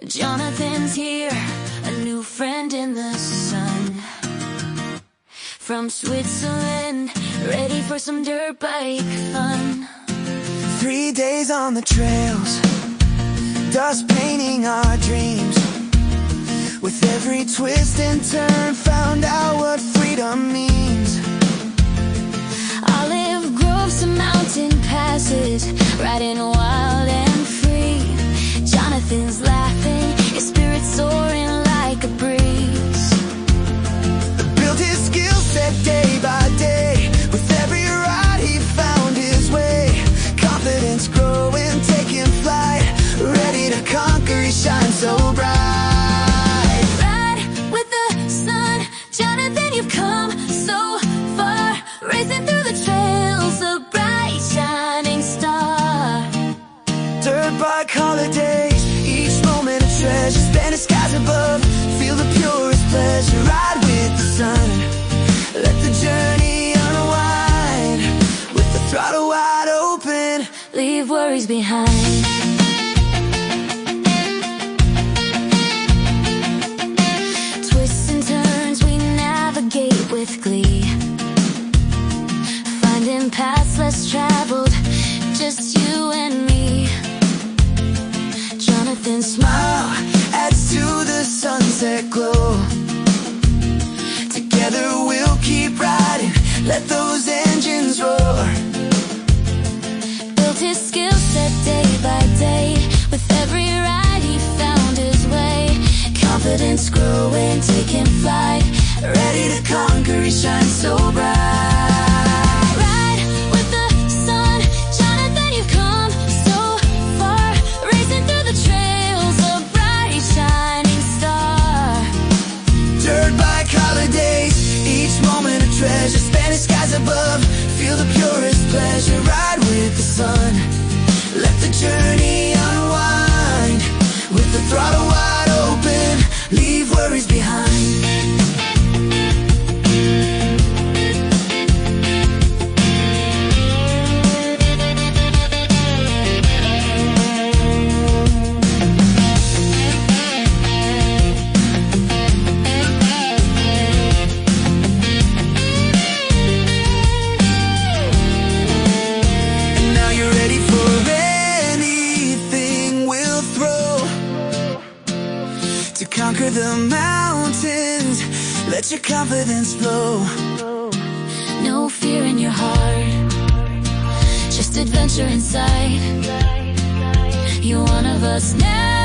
Jonathan's here, a new friend in the sun. From Switzerland, ready for some dirt bike fun. 3 days on the trails, dust painting our dreams. With every twist and turn, found out what freedom means. Olive groves to mountain passes, riding wild and free. Jonathan's laughing, his spirit soaring like a breeze. Built his skill set day by day. With every ride he found his way. Confidence growing, taking flight. Ready to conquer, he shines so bright. Ride with the sun, Jonathan, you've come so far. Racing through the trails, a bright shining star. Dirt bike holidays, each moment a treasure. Spend the skies above, feel the purest pleasure. Ride with the sun, let the journey unwind. With the throttle wide open, Leave worries behind. Twists and turns we navigate with glee. Finding paths less traveled, just you and me. Jonathan's smile adds to the sunset glow. Together we'll keep riding, let those engines roar. built his skill set day by day. With every ride he found his way. Confidence growing, taking flight. Ready to conquer, he shines so bright. Ride with the sun, Jonathan, you've come so far. Racing through the trails, a bright shining star. Dirt bike holidays, each moment a treasure. Spanish skies above, feel the purest pleasure. Ride with the sun, let the journey unwind. With the throttle wide open, leave worries behind. And now you're ready for anything we'll throw. To conquer the mountains, let your confidence flow. No fear in your heart, just adventure inside. You're one of us now.